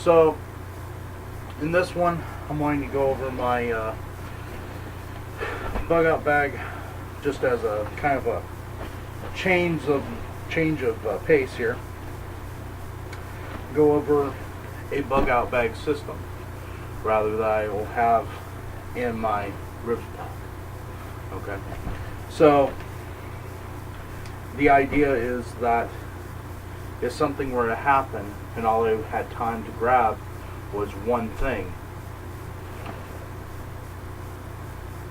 So in this one, I'm going to go over my bug out bag just as a kind of a change of pace here. Go over a bug out bag system rather than I will have in my Ribz pack. Okay, so the idea is that if something were to happen and all I had time to grab was one thing,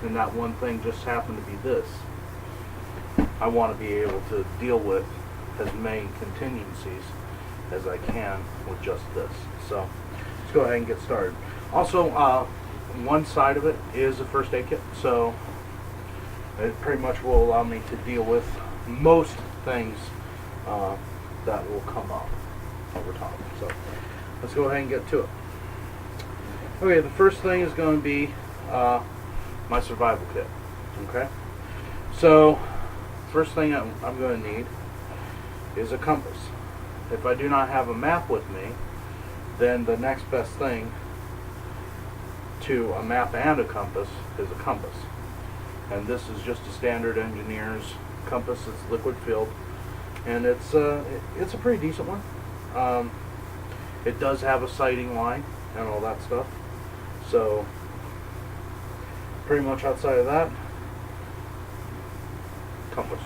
and that one thing just happened to be this, I want to be able to deal with as many contingencies as I can with just this. So let's go ahead and get started. Also, one side of it is a first aid kit, so it pretty much will allow me to deal with most things that will come up over time. So let's go ahead and get to it. Okay, the first thing is going to be my survival kit. Okay, so first thing I'm going to need is a compass. If I do not have a map with me, then the next best thing to a map and a compass is a compass. And this is just a standard engineer's compass. It's liquid filled, and it's a pretty decent one. It does have a sighting line and all that stuff. So pretty much outside of that, compass.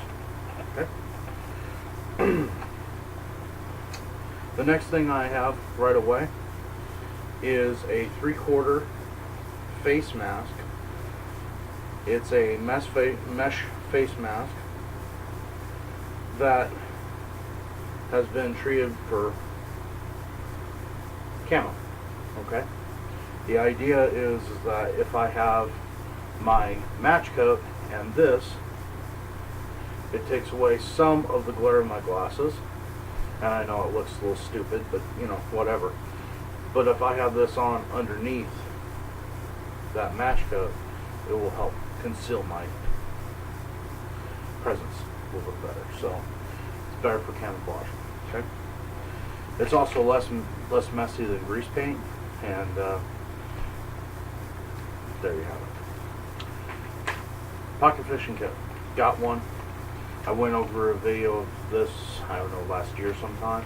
Okay. The next thing I have right away is a 3/4 face mask. It's a mesh face mask that has been treated for camo. Okay. The idea is that if I have my match coat and this, it takes away some of the glare of my glasses. And I know it looks a little stupid, but you know, whatever. But if I have this on underneath that match coat, it will help conceal my presence a little bit better. So it's better for camouflage. Okay. It's also less messy than grease paint, and there you have it. Pocket fishing kit. Got one. I went over a video of this, I don't know, last year sometime.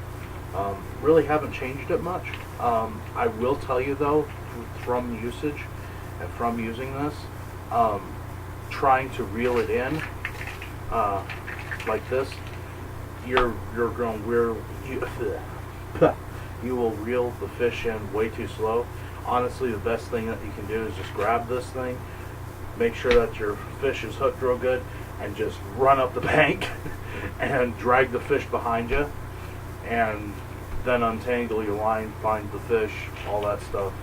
Really haven't changed it much. I will tell you though, from usage and from using this, trying to reel it in like this, you're going you will reel the fish in way too slow. Honestly, the best thing that you can do is just grab this thing, make sure that your fish is hooked real good, and just run up the bank and drag the fish behind you, and then untangle your line, find the fish, all that stuff,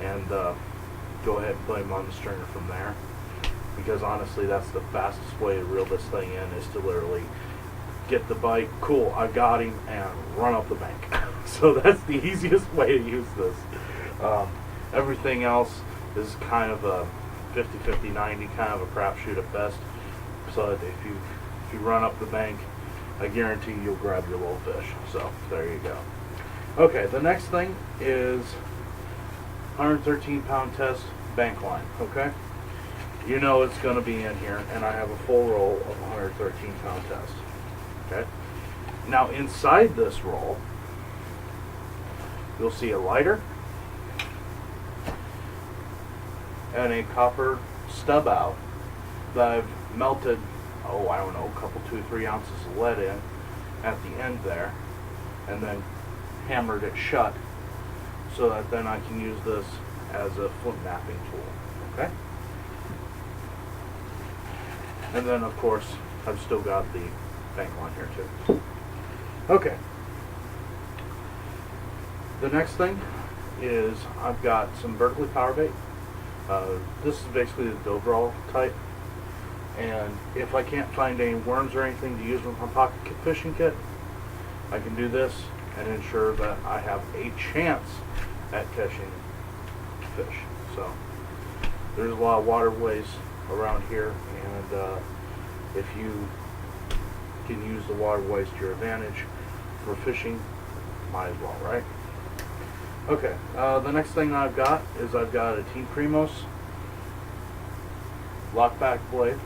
and go ahead and put him on the stringer from there. Because honestly, that's the fastest way to reel this thing in, is to literally get the bite, cool, I got him, and run up the bank. So that's the easiest way to use this. Everything else is kind of a 50-50, 90 kind of a crapshoot at best. So that if you run up the bank, I guarantee you'll grab your little fish. So there you go. Okay, the next thing is 113-pound test bank line. Okay, you know it's going to be in here, and I have a full roll of 113-pound test. Okay, now inside this roll, you'll see a lighter and a copper stub out that I've melted, oh, I don't know, a couple, 2-3 ounces of lead in at the end there, and then hammered it shut so that then I can use this as a flint knapping tool. Okay? And then, of course, I've still got the bank line here too. Okay. The next thing is I've got some vertically power bait. This is basically the overall type. And if I can't find any worms or anything to use with my pocket fishing kit, I can do this and ensure that I have a chance at catching fish. So there's a lot of waterways around here, and if you can use the waterways to your advantage for fishing, might as well, right? Okay, the next thing I've got is I've got a Team Primos lockback blade.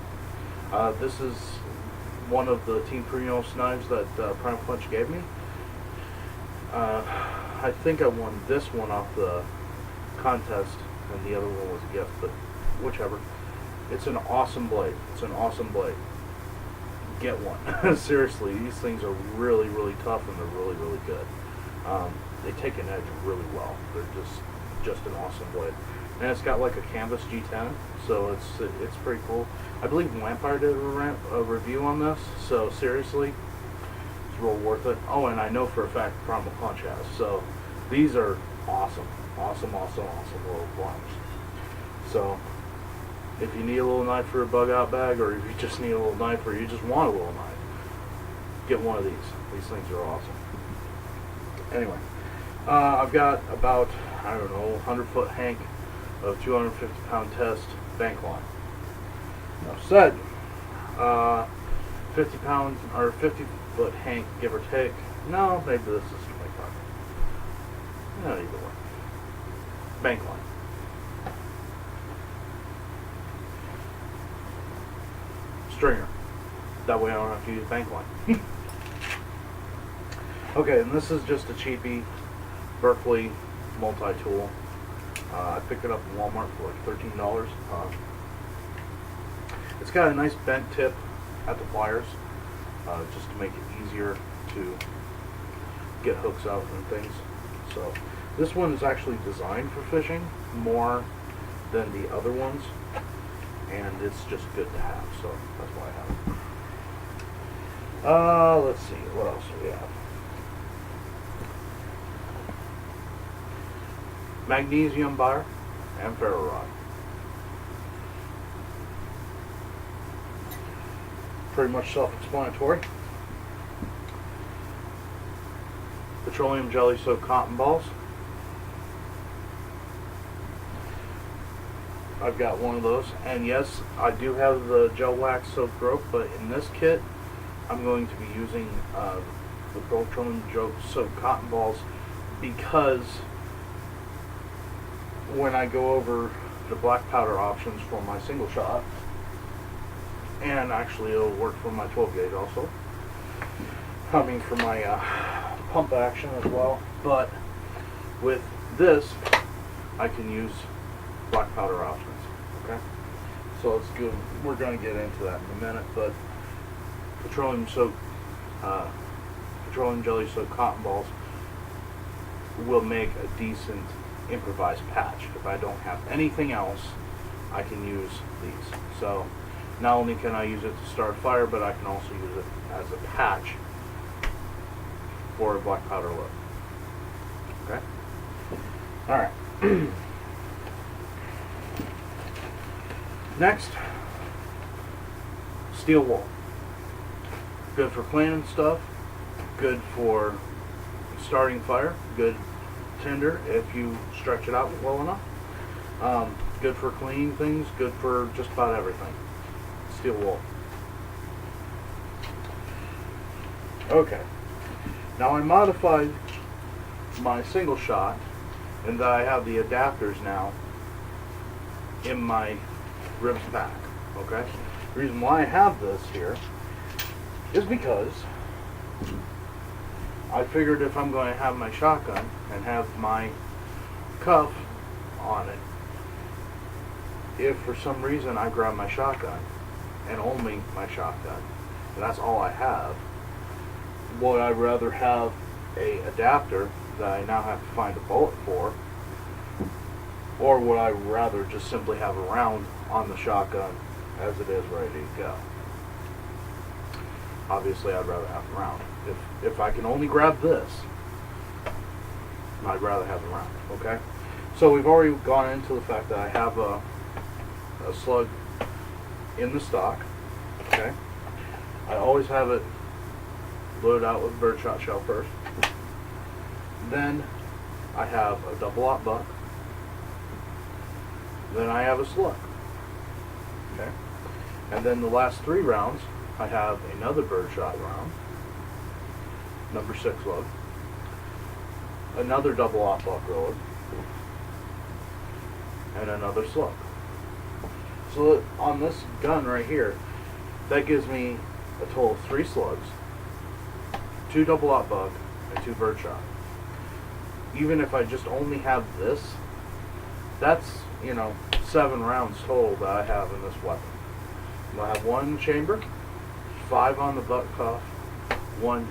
This is one of the Team Primos knives that Prime Punch gave me. I think I won this one off the contest, and the other one was a gift, but whichever. It's an awesome blade. It's an awesome blade. Get one. Seriously, these things are really, really tough, and they're really, really good. They take an edge really well. They're just an awesome blade. And it's got like a canvas G10, so it's pretty cool. I believe Vampire did a review on this, so seriously, it's real worth it. Oh, and I know for a fact Primal Punch has. So these are awesome, awesome, awesome, awesome little blinds. So if you need a little knife for a bug out bag, or if you just need a little knife, or you just want a little knife, get one of these. These things are awesome. Anyway, I've got about, I don't know, 100-foot hank of 250-pound test bank line. Now said, 50-pound or 50-foot hank, give or take. No, maybe this is 25. No, either way. Bank line. Stringer. That way I don't have to use bank line. Okay, and this is just a cheapie Berkeley multi-tool. I picked it up in Walmart for like $13. It's got a nice bent tip at the pliers, just to make it easier to get hooks out and things. So this one is actually designed for fishing more than the other ones, and it's just good to have, so that's why I have it. Let's see, what else do we have? Magnesium bar and ferro rod. Pretty much self-explanatory. Petroleum jelly soaked cotton balls. I've got one of those, and yes, I do have the gel wax soaked rope, but in this kit I'm going to be using the petroleum jelly soaked cotton balls, because when I go over the black powder options for my single shot, and actually it'll work for my 12 gauge also, I mean for my pump action as well, but with this I can use black powder options. Okay, so it's good. We're going to get into that in a minute, but petroleum jelly soaked cotton balls will make a decent improvised patch. If I don't have anything else, I can use these. So not only can I use it to start a fire, but I can also use it as a patch for a black powder load. Okay? Alright. Next, steel wool. Good for cleaning stuff, good for starting fire, good tinder if you stretch it out well enough. Good for cleaning things, good for just about everything. Steel wool. Okay. Now I modified my single shot in that I have the adapters now in my Ribz pack. Okay? The reason why I have this here is because I figured if I'm going to have my shotgun and have my cuff on it, if for some reason I grab my shotgun and only my shotgun, and that's all I have, would I rather have a adapter that I now have to find a bullet for, or would I rather just simply have a round on the shotgun as it is ready to go? Obviously I'd rather have a round. If I can only grab this, I'd rather have a round. Okay? So we've already gone into the fact that I have a slug in the stock. Okay? I always have it loaded out with birdshot shell first. Then I have a double-aught buck. Then I have a slug. Okay? And then the last 3 rounds, I have another birdshot round, number 6 lug, another double op-lock roller, and another slug. So on this gun right here, that gives me a total of 3 slugs, 2 double op bug, and 2 birdshot. Even if I just only have this, that's, 7 rounds total that I have in this weapon. I have 1 chamber, 5 on the butt cuff, 1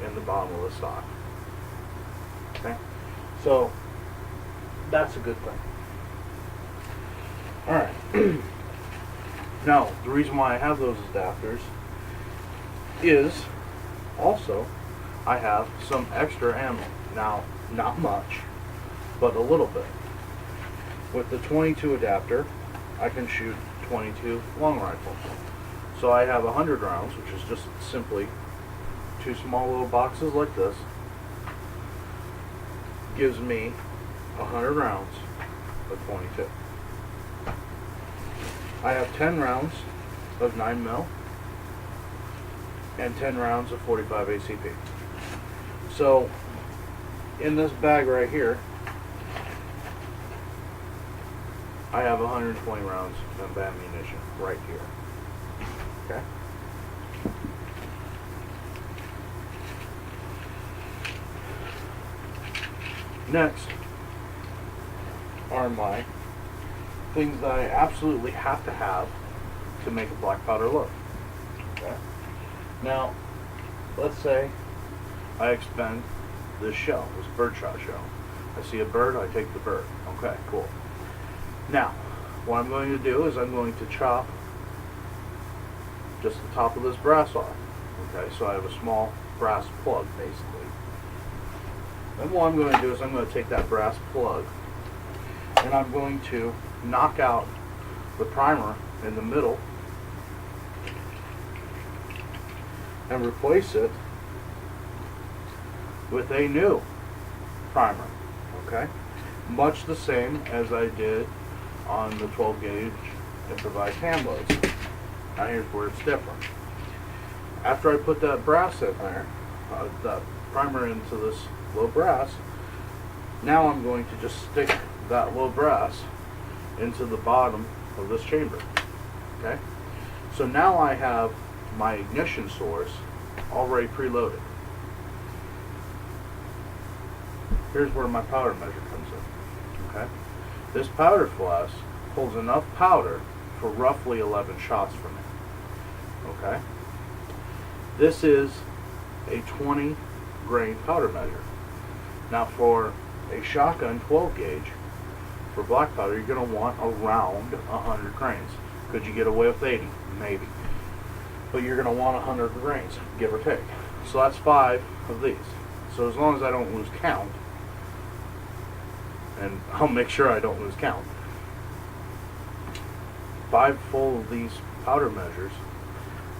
in the bottom of the stock. Okay, so that's a good thing. Alright. Now, the reason why I have those adapters is also I have some extra ammo. Now, not much, but a little bit. With the 22 adapter, I can shoot 22 long rifles. So I have 100 rounds, which is just simply 2 small little boxes like this. Gives me 100 rounds of 22. I have 10 rounds of 9mm and 10 rounds of 45 ACP. So in this bag right here, I have 120 rounds of ammunition right here. Okay? Next are my things that I absolutely have to have to make a black powder load. Okay? Now, let's say I expend this shell, this birdshot shell. I see a bird, I take the bird. Okay, cool. Now, what I'm going to do is I'm going to chop just the top of this brass off. Okay, so I have a small brass plug, basically. Then what I'm going to do is I'm going to take that brass plug and I'm going to knock out the primer in the middle and replace it with a new primer. Okay, much the same as I did on the 12 gauge improvised hand loads. Now here's where it's different. After I put that brass in there, that primer into this low brass, now I'm going to just stick that low brass into the bottom of this chamber. Okay, so now I have my ignition source already preloaded. Here's where my powder measure comes in. Okay, this powder flask holds enough powder for roughly 11 shots for me. Okay, this is a 20 grain powder measure. Now for a shotgun 12 gauge for black powder, you're going to want around 100 grains. Could you get away with 80? Maybe. But you're going to want 100 grains, give or take. So that's 5 of these. So as long as I don't lose count, and I'll make sure I don't lose count, 5 full of these powder measures,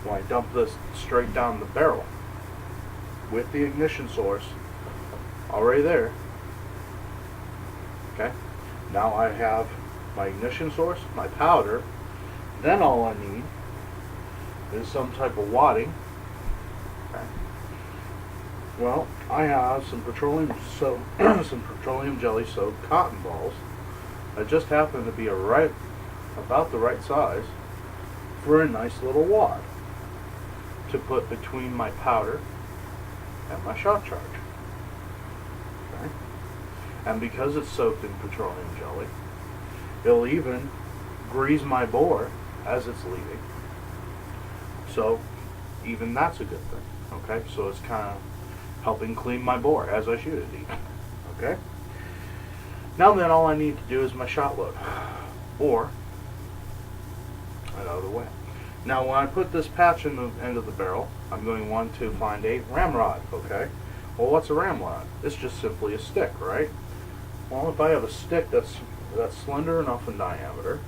when I dump this straight down the barrel with the ignition source already there. Okay, now I have my ignition source, my powder. Then all I need is some type of wadding. Okay. Well, I have some petroleum jelly soaked cotton balls that just happen to be about the right size for a nice little wad to put between my powder and my shot charge. Okay. And because it's soaked in petroleum jelly, it'll even grease my bore as it's leaving. So even that's a good thing. Okay, so it's kind of helping clean my bore as I shoot it even. Okay. Now then, all I need to do is my shot load, or another way. Now when I put this patch in the end of the barrel, I'm going to want to find a ramrod. Okay. Well, what's a ramrod? It's just simply a stick, right? Well, if I have a stick that's slender enough in diameter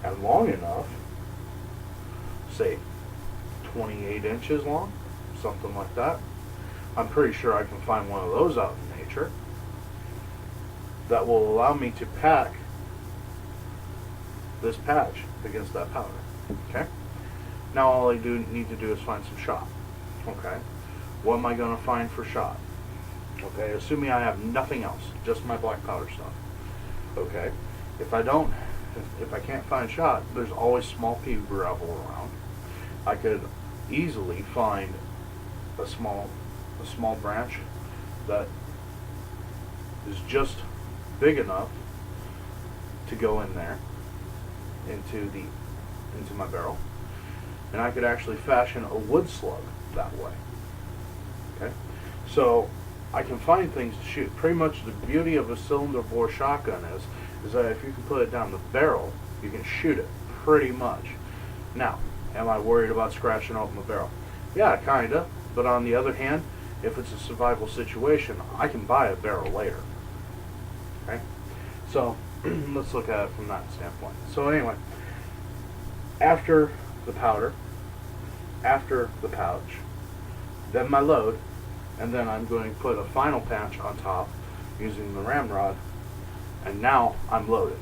and long enough, say 28 inches long, something like that, I'm pretty sure I can find one of those out in nature that will allow me to pack this patch against that powder. Okay? Now all I need to do is find some shot. Okay? What am I going to find for shot? Okay, assuming I have nothing else, just my black powder stuff. Okay, if I can't find shot, there's always small pea gravel around. I could easily find a small branch that is just big enough to go in there into my barrel, and I could actually fashion a wood slug that way. Okay, so I can find things to shoot. Pretty much the beauty of a cylinder bore shotgun is that if you can put it down the barrel, you can shoot it pretty much. Now, am I worried about scratching open the barrel? Yeah, kinda. But on the other hand, if it's a survival situation, I can buy a barrel later. Okay? So, let's look at it from that standpoint. So anyway, after the powder, after the pouch, then my load, and then I'm going to put a final patch on top using the ramrod, and now I'm loaded.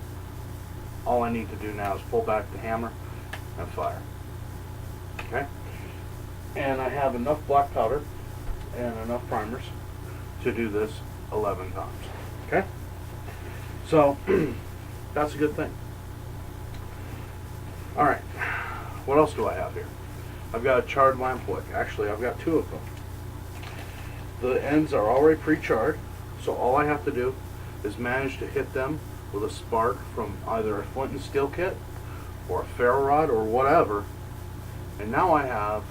All I need to do now is pull back the hammer and fire. Okay? And I have enough black powder and enough primers to do this 11 times. Okay? So, that's a good thing. Alright, what else do I have here? I've got a charred lamp wick. Actually, I've got two of them. The ends are already pre-charred, so all I have to do is manage to hit them with a spark from either a flint and steel kit or a ferro rod or whatever, and now I have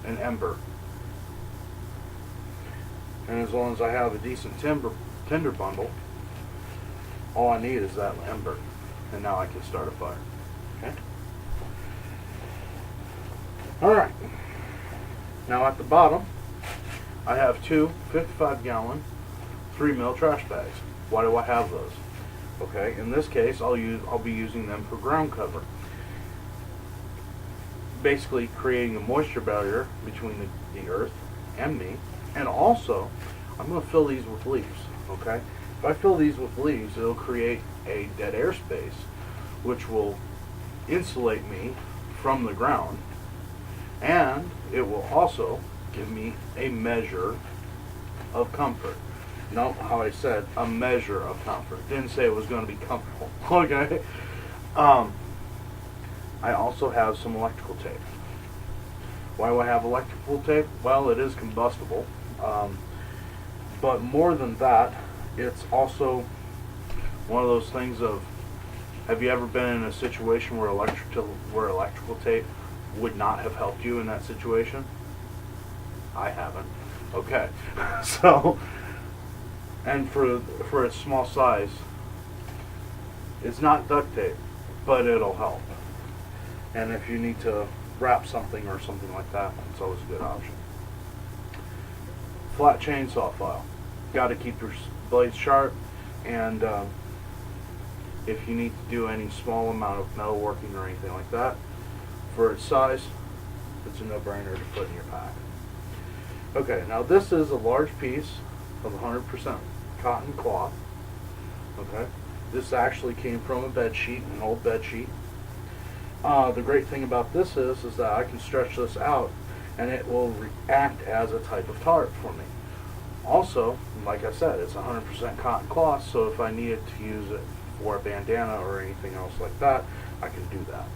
an ember. And as long as I have a decent tinder bundle, all I need is that ember, and now I can start a fire. Okay? Alright, now at the bottom I have two 55-gallon 3mm trash bags. Why do I have those? Okay, in this case I'll be using them for ground cover, basically creating a moisture barrier between the earth and me. And also I'm going to fill these with leaves. Okay, if I fill these with leaves, it'll create a dead air space which will insulate me from the ground, and it will also give me a measure of comfort. Note how I said a measure of comfort. Didn't say it was going to be comfortable. Okay. I also have some electrical tape. Why do I have electrical tape? Well, it is combustible. But more than that, it's also one of those things of, have you ever been in a situation where electrical tape would not have helped you in that situation? I haven't. Okay. So, and for its small size, it's not duct tape, but it'll help. And if you need to wrap something or something like that, it's always a good option. Flat chainsaw file. Got to keep your blades sharp, and if you need to do any small amount of metalworking or anything like that, for its size, it's a no-brainer to put in your pack. Okay, now this is a large piece of 100% cotton cloth. Okay, this actually came from a bed sheet, an old bed sheet. The great thing about this is that I can stretch this out and it will act as a type of tarp for me. Also, like I said, it's 100% cotton cloth, so if I needed to use it for a bandana or anything else like that, I can do that.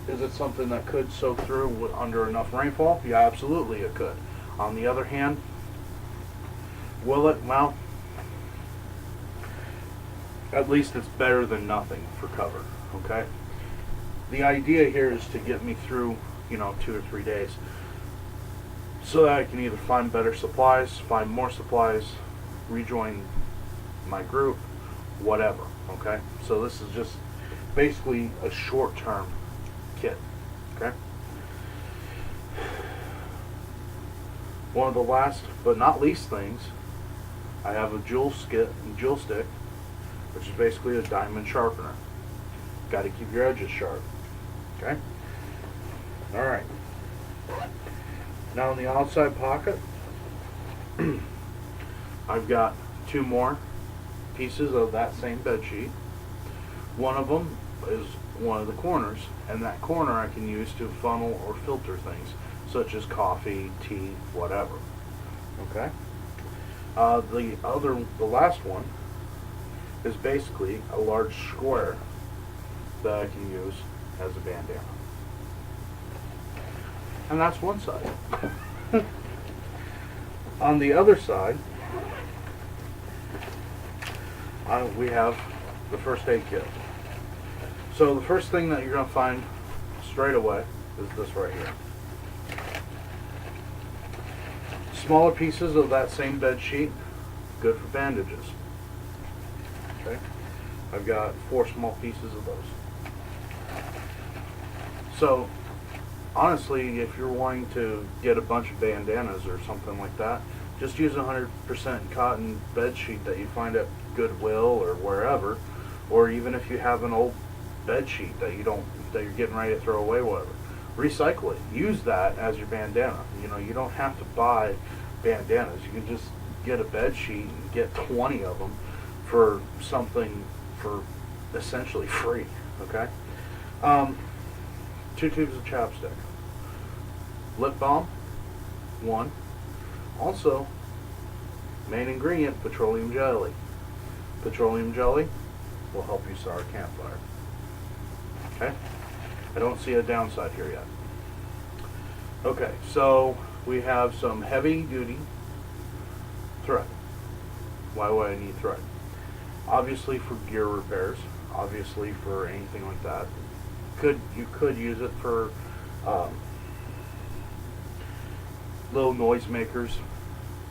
Is it something that could soak through under enough rainfall? Yeah, absolutely it could. On the other hand, will it? Well, at least it's better than nothing for cover. Okay? The idea here is to get me through, 2 or 3 days, so that I can either find better supplies, find more supplies, rejoin my group, whatever. Okay? So this is just basically a short-term kit. Okay? One of the last but not least things, I have a jewel stick, which is basically a diamond sharpener. Got to keep your edges sharp. Okay? Alright. Now in the outside pocket, I've got 2 more pieces of that same bed sheet. One of them is one of the corners, and that corner I can use to funnel or filter things, such as coffee, tea, whatever. Okay? The last one is basically a large square that I can use as a bandana. And that's one side. On the other side, we have the first aid kit. So the first thing that you're going to find straight away is this right here. Smaller pieces of that same bed sheet, good for bandages. Okay, I've got 4 small pieces of those. So honestly, if you're wanting to get a bunch of bandanas or something like that, just use a 100% cotton bed sheet that you find at Goodwill or wherever, or even if you have an old bed sheet that you're getting ready to throw away, whatever. Recycle it. Use that as your bandana. You know, you don't have to buy bandanas. You can just get a bed sheet and get 20 of them for something for essentially free. Okay. 2 tubes of chapstick. Lip balm, 1. Also, main ingredient, petroleum jelly. Petroleum jelly will help you start a campfire. Okay? I don't see a downside here yet. Okay, so we have some heavy duty thread. Why would I need thread? Obviously for gear repairs, obviously for anything like that. You could use it for little noise makers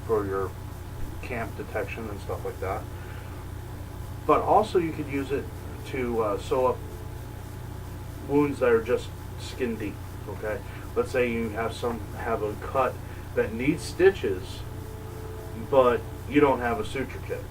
for your camp detection and stuff like that. But also you could use it to sew up wounds that are just skin deep. Okay, let's say you have a cut that needs stitches, but you don't have a suture kit.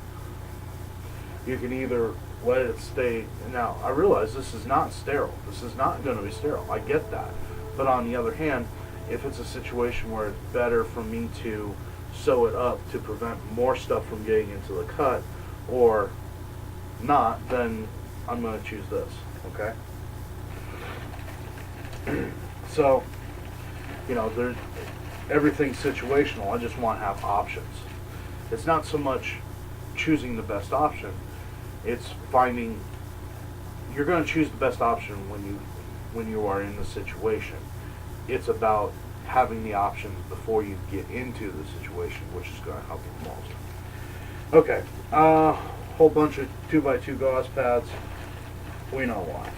You can either let it stay. Now I realize this is not sterile. This is not going to be sterile. I get that, but on the other hand, if it's a situation where it's better for me to sew it up to prevent more stuff from getting into the cut, or not, then I'm going to choose this. Okay. So, you know, everything's situational. I just want to have options. It's not so much choosing the best option. It's finding. You're going to choose the best option when you are in the situation. It's about having the options before you get into the situation, which is going to help you most. Okay, whole bunch of 2x2 gauze pads. We know why.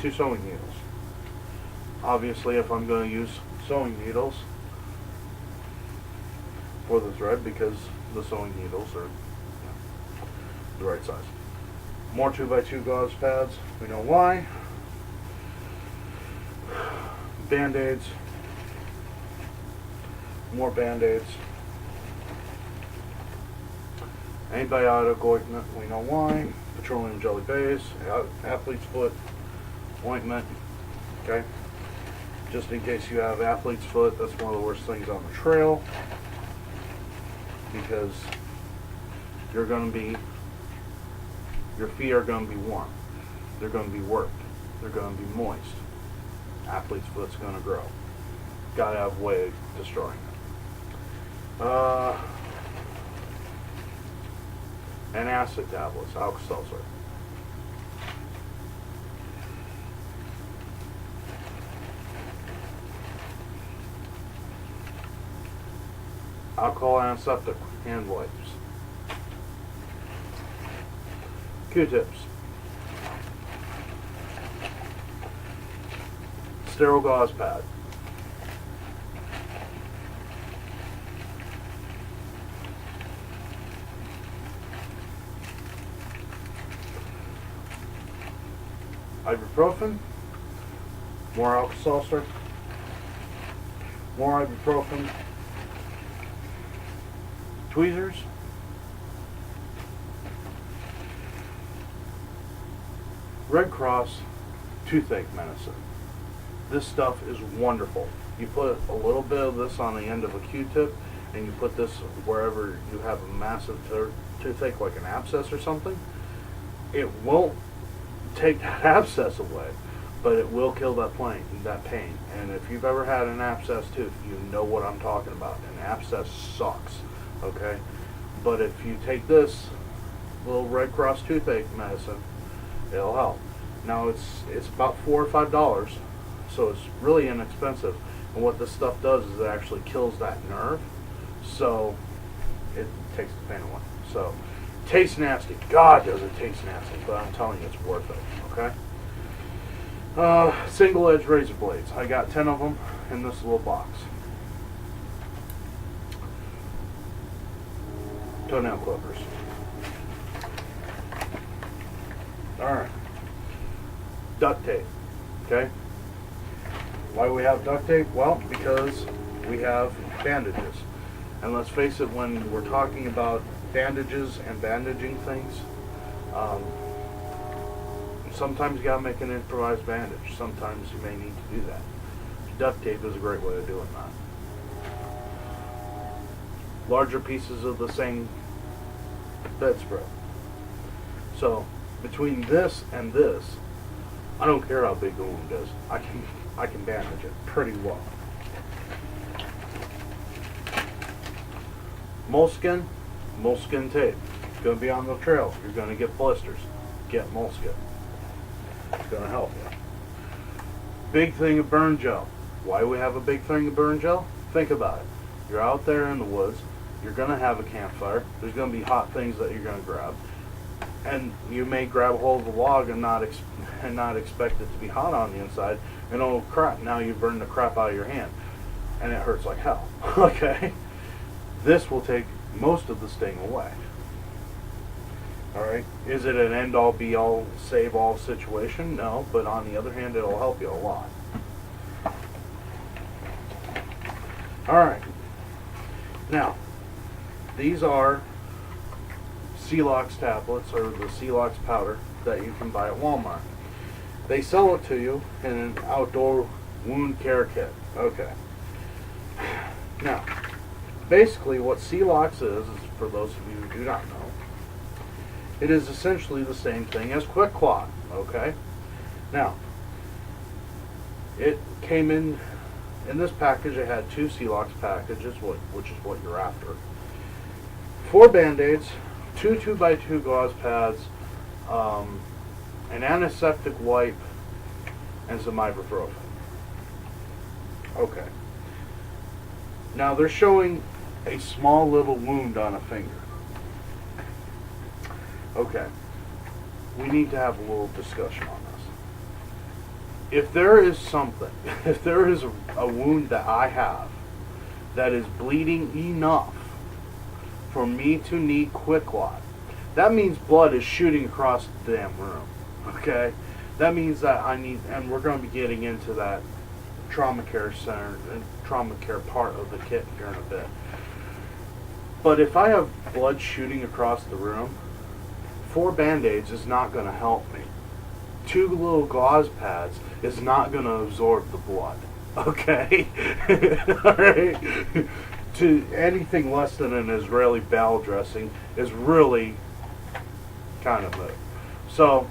2 sewing needles. Obviously, if I'm going to use sewing needles for the thread, because the sewing needles are the right size. More 2x2 gauze pads. We know why. Band-aids. More band-aids. Antibiotic ointment. We know why. Petroleum jelly base. Athlete's foot ointment. Okay. Just in case you have athlete's foot, that's one of the worst things on the trail, because your feet are going to be warm. They're going to be worked. They're going to be moist. Athlete's foot's going to grow. Got to have a way of destroying it. And acid tablets, Alka-Seltzer. Alcohol antiseptic hand wipes. Q-tips. Sterile gauze pad. Ibuprofen. More Alka-Seltzer. More ibuprofen. Tweezers. Red Cross toothache medicine. This stuff is wonderful. You put a little bit of this on the end of a Q-tip, and you put this wherever you have a massive toothache, like an abscess or something. It won't take that abscess away, but it will kill that pain. And if you've ever had an abscess tooth, you know what I'm talking about. An abscess sucks, okay? But if you take this little Red Cross toothache medicine, it'll help. Now it's about $4 or $5, so it's really inexpensive. And what this stuff does is it actually kills that nerve, so it takes the pain away. So, tastes nasty. God, does it taste nasty, but I'm telling you, it's worth it, okay? Single edge razor blades. I got 10 of them in this little box. Toenail clippers. Alright. Duct tape. Okay? Why do we have duct tape? Well, because we have bandages. And let's face it, when we're talking about bandages and bandaging things, sometimes you gotta make an improvised bandage. Sometimes you may need to do that. Duct tape is a great way of doing that. Larger pieces of the same bedspread. So between this and this, I don't care how big the wound is. I can bandage it pretty well. Moleskin tape. It's going to be on the trail. You're going to get blisters. Get moleskin. It's going to help you. Big thing of burn gel. Why do we have a big thing of burn gel? Think about it. You're out there in the woods. You're going to have a campfire. There's going to be hot things that you're going to grab. And you may grab a hold of the log and not expect it to be hot on the inside. And oh crap, now you burn the crap out of your hand. And it hurts like hell. Okay? This will take most of the sting away. Alright? Is it an end-all, be-all, save-all situation? No, but on the other hand, it'll help you a lot. Alright. Now, these are Celox tablets, or the Celox powder that you can buy at Walmart. They sell it to you in an outdoor wound care kit. Okay. Now, basically what Celox is for those of you who do not know, it is essentially the same thing as Quick Clot. Okay. Now, it came in this package. It had 2 Celox packages, which is what you're after. 4 Band-Aids, 2 2x2 gauze pads, an antiseptic wipe, and some ibuprofen. Okay. Now they're showing a small little wound on a finger. Okay. We need to have a little discussion on this. If there is something, if there is a wound that I have that is bleeding enough for me to need Quick Clot, that means blood is shooting across the damn room. Okay? That means that I need, and we're going to be getting into that trauma care center and trauma care part of the kit here in a bit. But if I have blood shooting across the room, 4 Band-Aids is not going to help me. 2 little gauze pads is not going to absorb the blood. Okay? Alright? To anything less than an Israeli bowel dressing is really kind of moot. So,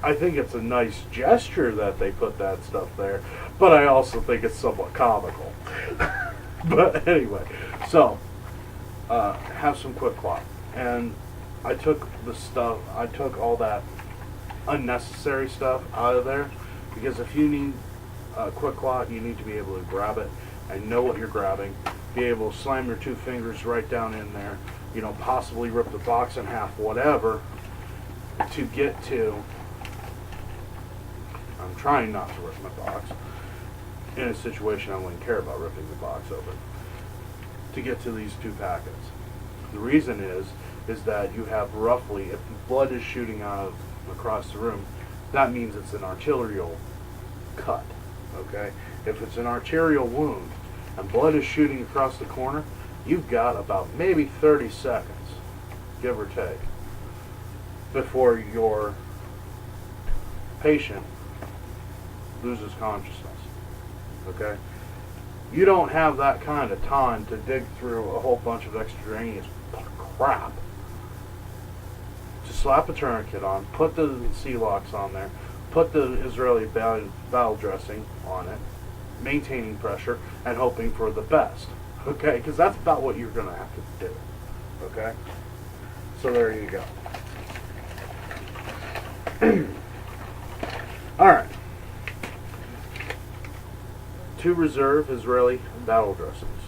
I think it's a nice gesture that they put that stuff there, but I also think it's somewhat comical. But anyway, so, have some Quick Clot. And I took all that unnecessary stuff out of there, because if you need Quick Clot, you need to be able to grab it and know what you're grabbing, be able to slam your 2 fingers right down in there, you know, possibly rip the box in half, whatever, to get to, I'm trying not to rip my box. In a situation I wouldn't care about ripping the box open. To get to these 2 packets. The reason is that you have roughly, if blood is shooting out across the room, that means it's an arterial cut. Okay? If it's an arterial wound and blood is shooting across the corner, you've got about maybe 30 seconds, give or take, before your patient loses consciousness. Okay? You don't have that kind of time to dig through a whole bunch of extraneous crap. To slap a tourniquet on, put the Celox on there, put the Israeli battle dressing on it, maintaining pressure, and hoping for the best. Okay? Because that's about what you're going to have to do. Okay? So there you go. Alright. 2 reserve Israeli battle dressings.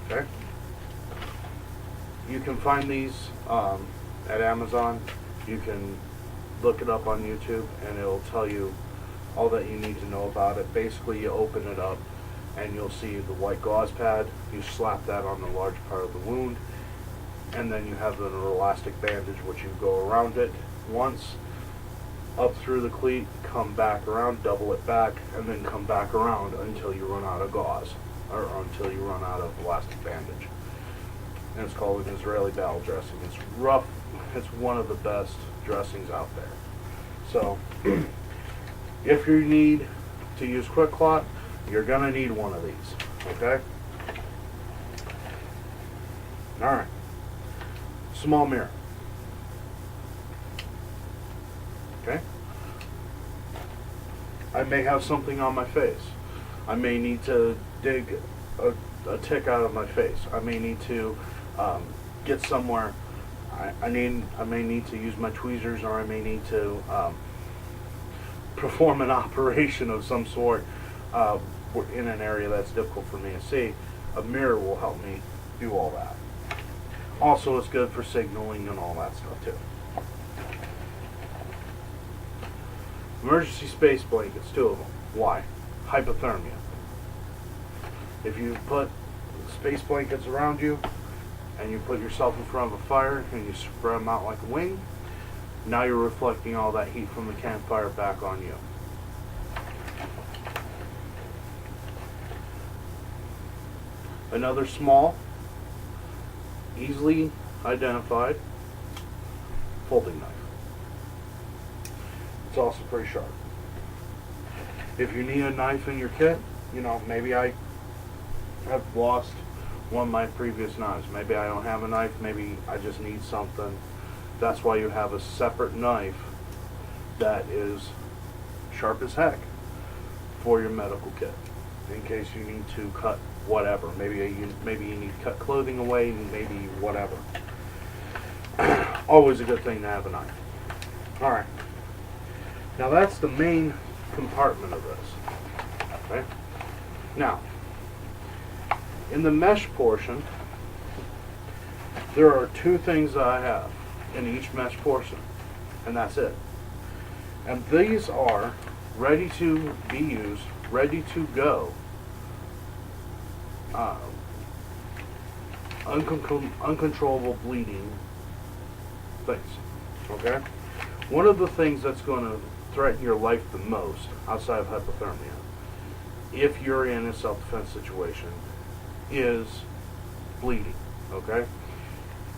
Okay? You can find these at Amazon. You can look it up on YouTube and it'll tell you all that you need to know about it. Basically, you open it up and you'll see the white gauze pad. You slap that on the large part of the wound, and then you have an elastic bandage which you go around it once, up through the cleat, come back around, double it back, and then come back around until you run out of gauze, or until you run out of elastic bandage. And it's called an Israeli battle dressing. It's rough. It's one of the best dressings out there. So, if you need to use quick clot, you're going to need one of these. Okay? Alright. Small mirror. Okay? I may have something on my face. I may need to dig a tick out of my face. I may need to get somewhere. I may need to use my tweezers, or I may need to perform an operation of some sort in an area that's difficult for me to see. A mirror will help me do all that. Also, it's good for signaling and all that stuff too. Emergency space blankets, 2 of them. Why? Hypothermia. If you put space blankets around you and you put yourself in front of a fire and you spread them out like a wing, now you're reflecting all that heat from the campfire back on you. Another small, easily identified folding knife. It's also pretty sharp. If you need a knife in your kit, you know, maybe I have lost one of my previous knives. Maybe I don't have a knife, maybe I just need something. That's why you have a separate knife that is sharp as heck for your medical kit, in case you need to cut whatever. Maybe you need to cut clothing away, maybe whatever. Always a good thing to have a knife. Alright. Now that's the main compartment of this. Okay? Now, in the mesh portion, there are 2 things that I have in each mesh portion, and that's it. And these are ready to be used, ready to go, uncontrollable bleeding things. Okay? One of the things that's going to threaten your life the most, outside of hypothermia, if you're in a self-defense situation, is bleeding. Okay?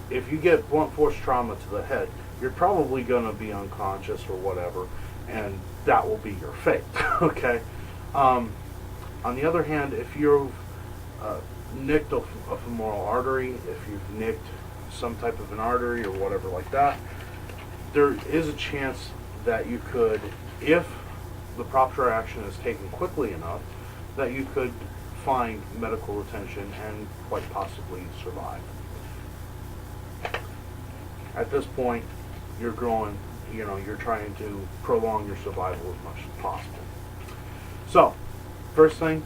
If you get blunt force trauma to the head, you're probably going to be unconscious or whatever, and that will be your fate. Okay? On the other hand, if you've nicked a femoral artery, if you've nicked some type of an artery or whatever like that, there is a chance that you could, if the proper action is taken quickly enough, that you could find medical attention and quite possibly survive. At this point, you're growing, you're trying to prolong your survival as much as possible. So, first thing,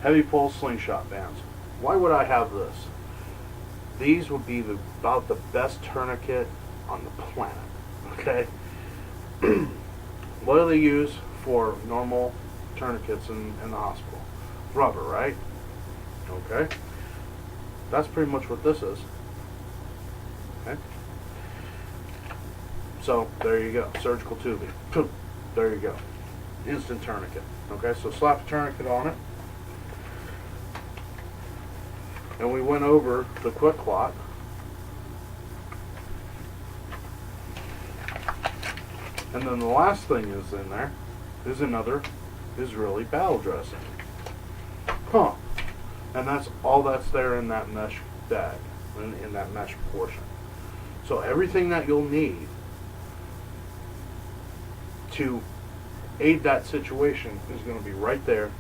heavy pulse slingshot bands. Why would I have this? These would be about the best tourniquet on the planet. Okay? What do they use for normal tourniquets in the hospital? Rubber, right? Okay? That's pretty much what this is. Okay? So, there you go. Surgical tubing. There you go. Instant tourniquet. Okay, so slap a tourniquet on it. And we went over the quick clot. And then the last thing is in there is another Israeli battle dressing. Huh. And that's all that's there in that mesh bag, in that mesh portion. So everything that you'll need to aid that situation is going to be right there.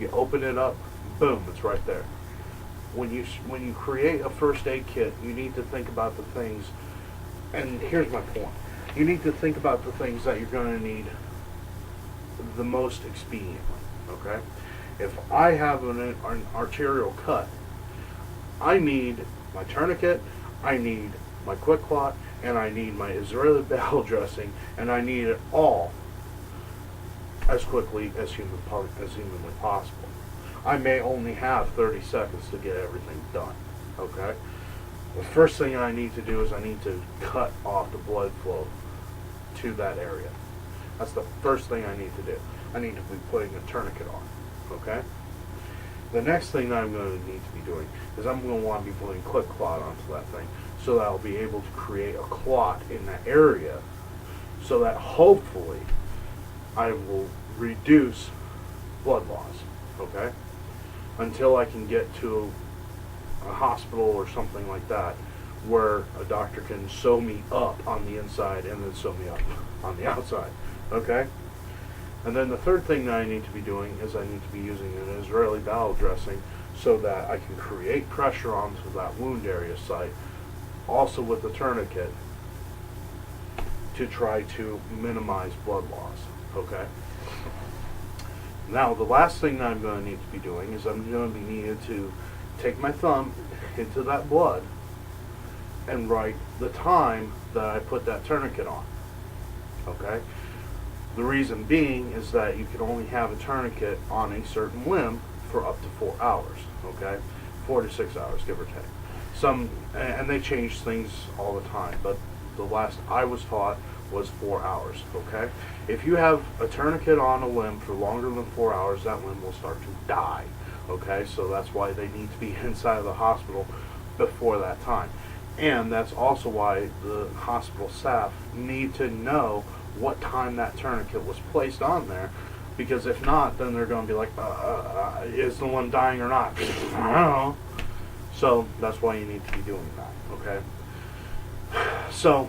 You open it up, boom, it's right there. When you create a first aid kit, you need to think about the things, and here's my point. You need to think about the things that you're going to need the most expediently, okay? If I have an arterial cut, I need my tourniquet, I need my quick clot, and I need my Israeli bowel dressing, and I need it all as quickly as humanly possible. I may only have 30 seconds to get everything done, okay? The first thing I need to do is I need to cut off the blood flow to that area. That's the first thing I need to do. I need to be putting a tourniquet on, okay? The next thing that I'm going to need to be doing is I'm going to want to be putting quick clot onto that thing so that I'll be able to create a clot in that area so that hopefully I will reduce blood loss, okay? Until I can get to a hospital or something like that where a doctor can sew me up on the inside and then sew me up on the outside, okay? And then the third thing that I need to be doing is I need to be using an Israeli bowel dressing so that I can create pressure onto that wound area site, also with the tourniquet, to try to minimize blood loss, okay? Now, the last thing that I'm going to need to be doing is I'm going to be needed to take my thumb into that blood and write the time that I put that tourniquet on, okay? The reason being is that you can only have a tourniquet on a certain limb for up to 4 hours, okay? 4 to 6 hours, give or take. And they change things all the time, but the last I was taught was 4 hours, okay? If you have a tourniquet on a limb for longer than 4 hours, that limb will start to die, okay? So that's why they need to be inside of the hospital before that time. And that's also why the hospital staff need to know what time that tourniquet was placed on there, because if not, then they're going to be like, is the one dying or not? I don't know. So that's why you need to be doing that, okay? So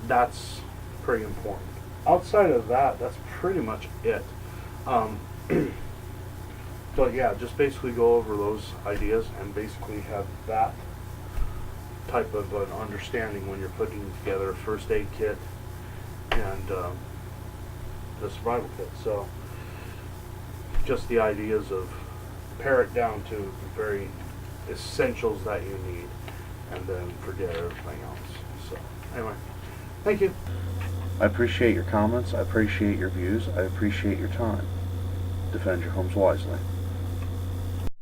that's pretty important. Outside of that, that's pretty much it. But yeah, just basically go over those ideas and basically have that type of an understanding when you're putting together a first aid kit and the survival kit. So just the ideas of pare it down to the very essentials that you need and then forget everything else. So anyway, thank you. I appreciate your comments. I appreciate your views. I appreciate your time. Defend your homes wisely.